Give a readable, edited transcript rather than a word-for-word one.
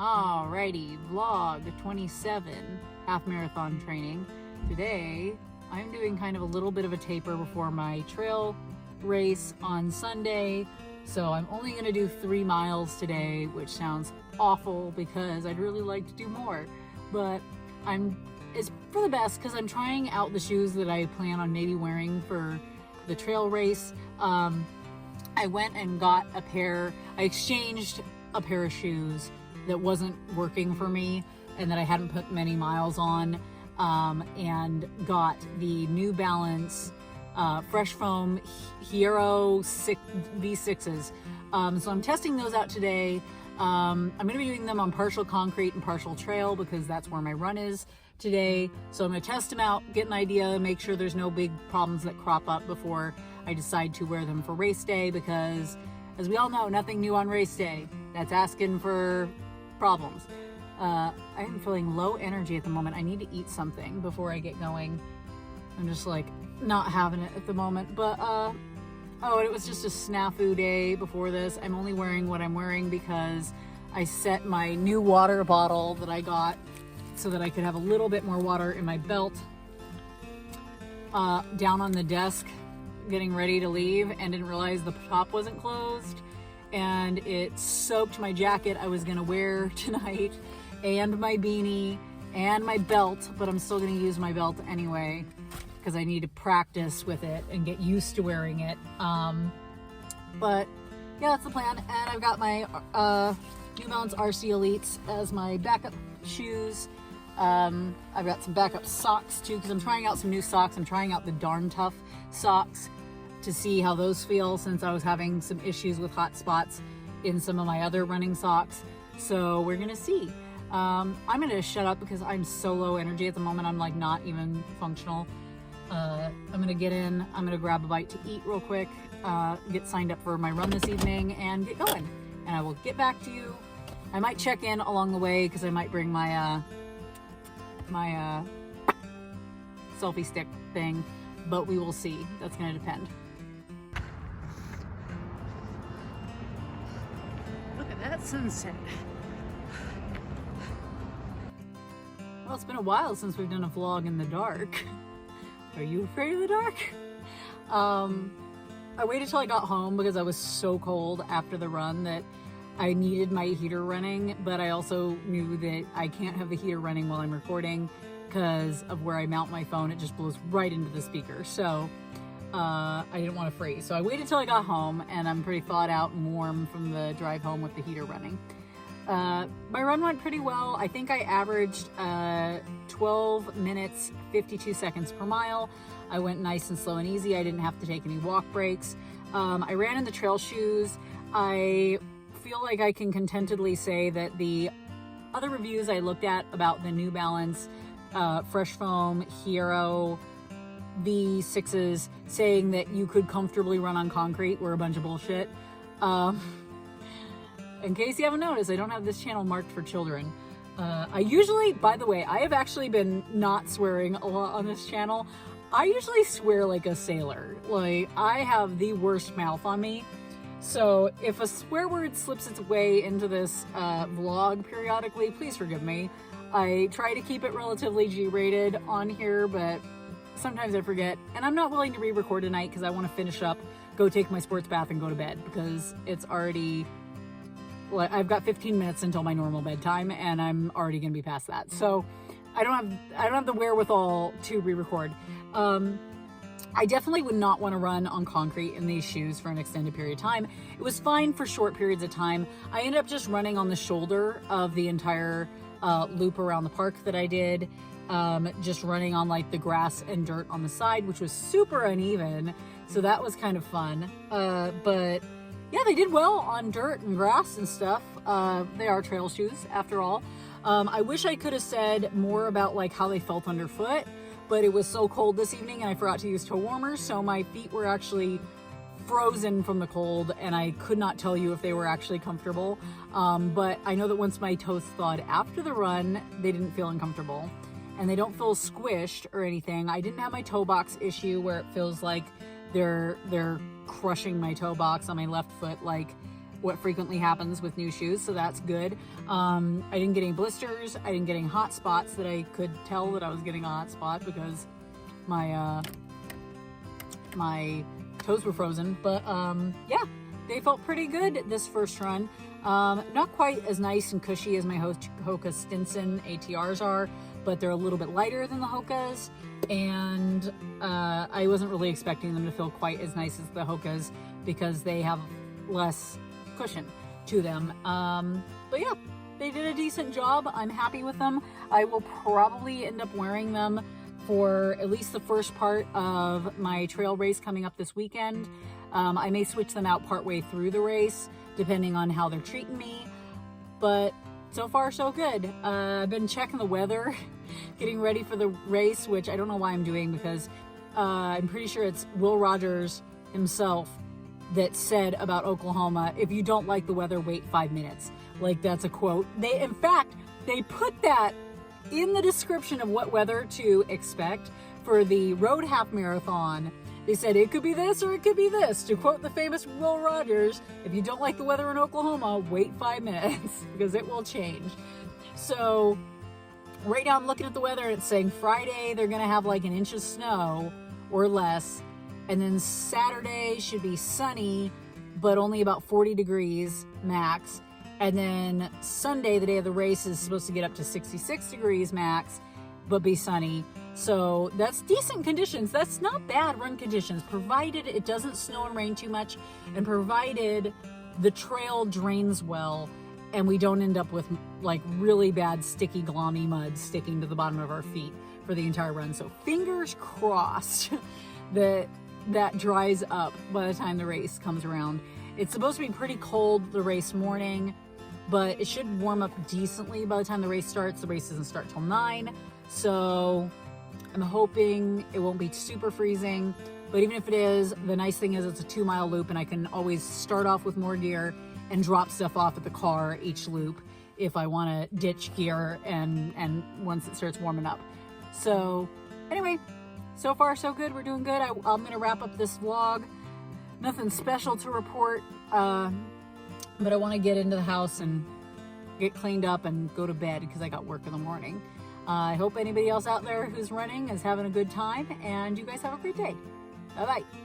Alrighty, vlog 27, half marathon training. Today, I'm doing kind of a little bit of a taper before my trail race on Sunday. So I'm only gonna do 3 miles today, which sounds awful because I'd really like to do more. But it's for the best because I'm trying out the shoes that I plan on maybe wearing for the trail race. I went and got I exchanged a pair of shoes that wasn't working for me and that I hadn't put many miles on, and got the New Balance Fresh Foam Hero V6s. So I'm testing those out today. I'm going to be doing them on partial concrete and partial trail because that's where my run is today. So I'm going to test them out, get an idea, make sure there's no big problems that crop up before I decide to wear them for race day, because as we all know, nothing new on race day. That's asking for problems. I am feeling low energy at the moment. I need to eat something before I get going. I'm just like not having it at the moment. But oh, and it was just a snafu day before this. I'm only wearing what I'm wearing because I set my new water bottle that I got so that I could have a little bit more water in my belt down on the desk getting ready to leave, and didn't realize the top wasn't closed, and it soaked my jacket I was gonna wear tonight and my beanie and my belt, but I'm still gonna use my belt anyway because I need to practice with it and get used to wearing it. But yeah, that's the plan. And I've got my New Balance RC Elites as my backup shoes. I've got some backup socks too because I'm trying out some new socks. I'm trying out the Darn Tough socks to see how those feel, since I was having some issues with hot spots in some of my other running socks. So we're gonna see. I'm gonna shut up because I'm so low energy at the moment. I'm like not even functional. I'm gonna get in, I'm gonna grab a bite to eat real quick, get signed up for my run this evening and get going. And I will get back to you. I might check in along the way because I might bring my selfie stick thing, but we will see. That's gonna depend. Look at that sunset. Well, it's been a while since we've done a vlog in the dark. Are you afraid of the dark? I waited till I got home because I was so cold after the run that I needed my heater running, but I also knew that I can't have the heater running while I'm recording because of where I mount my phone. It just blows right into the speaker. So I didn't want to freeze. So I waited till I got home, and I'm pretty thawed out and warm from the drive home with the heater running. My run went pretty well. I think I averaged 12 minutes, 52 seconds per mile. I went nice and slow and easy. I didn't have to take any walk breaks. I ran in the trail shoes. I feel like I can contentedly say that the other reviews I looked at about the New Balance Fresh Foam Hero V6s saying that you could comfortably run on concrete were a bunch of bullshit. In case you haven't noticed, I don't have this channel marked for children. I usually, by the way, I have actually been not swearing a lot on this channel. I usually swear like a sailor. Like, I have the worst mouth on me. So if a swear word slips its way into this vlog periodically, please forgive me. I try to keep it relatively G-rated on here, but sometimes I forget. And I'm not willing to re-record tonight because I want to finish up, go take my sports bath and go to bed because it's already... Well, I've got 15 minutes until my normal bedtime, and I'm already gonna be past that. So I don't have the wherewithal to re-record. I definitely would not want to run on concrete in these shoes for an extended period of time. It was fine for short periods of time. I ended up just running on the shoulder of the entire loop around the park that I did, just running on like the grass and dirt on the side, which was super uneven. So that was kind of fun. But yeah, they did well on dirt and grass and stuff. They are trail shoes after all. I wish I could have said more about like how they felt underfoot, but it was so cold this evening and I forgot to use toe warmers, so my feet were actually frozen from the cold and I could not tell you if they were actually comfortable. But I know that once my toes thawed after the run, they didn't feel uncomfortable and they don't feel squished or anything. I didn't have my toe box issue where it feels like they're crushing my toe box on my left foot like what frequently happens with new shoes, so that's good. I didn't get any blisters. I didn't get any hot spots that I could tell that I was getting a hot spot because my my toes were frozen. But yeah, they felt pretty good this first run. Not quite as nice and cushy as my Hoka Stinson ATRs are, but they're a little bit lighter than the Hokas, and I wasn't really expecting them to feel quite as nice as the Hokas because they have less cushion to them. But yeah, they did a decent job. I'm happy with them. I will probably end up wearing them for at least the first part of my trail race coming up this weekend. I may switch them out partway through the race, depending on how they're treating me. But so far, so good. I've been checking the weather, getting ready for the race, which I don't know why I'm doing because I'm pretty sure it's Will Rogers himself that said about Oklahoma, if you don't like the weather, wait 5 minutes. Like, that's a quote. In fact, they put that in the description of what weather to expect for the Road Half Marathon. They said it could be this or it could be this. To quote the famous Will Rogers, if you don't like the weather in Oklahoma, wait 5 minutes because it will change. So right now I'm looking at the weather and it's saying Friday they're going to have like an inch of snow or less. And then Saturday should be sunny, but only about 40 degrees max. And then Sunday, the day of the race, is supposed to get up to 66 degrees max, but be sunny. So that's decent conditions. That's not bad run conditions, provided it doesn't snow and rain too much, and provided the trail drains well and we don't end up with like really bad sticky glommy mud sticking to the bottom of our feet for the entire run. So fingers crossed that dries up by the time the race comes around. It's supposed to be pretty cold the race morning, but it should warm up decently by the time the race starts. The race doesn't start till 9, so I'm hoping it won't be super freezing. But even if it is, the nice thing is it's a 2-mile loop and I can always start off with more gear and drop stuff off at the car each loop if I want to ditch gear and once it starts warming up. So anyway, so far so good. We're doing good. I'm going to wrap up this vlog. Nothing special to report, but I want to get into the house and get cleaned up and go to bed because I got work in the morning. I hope anybody else out there who's running is having a good time, and you guys have a great day. Bye-bye.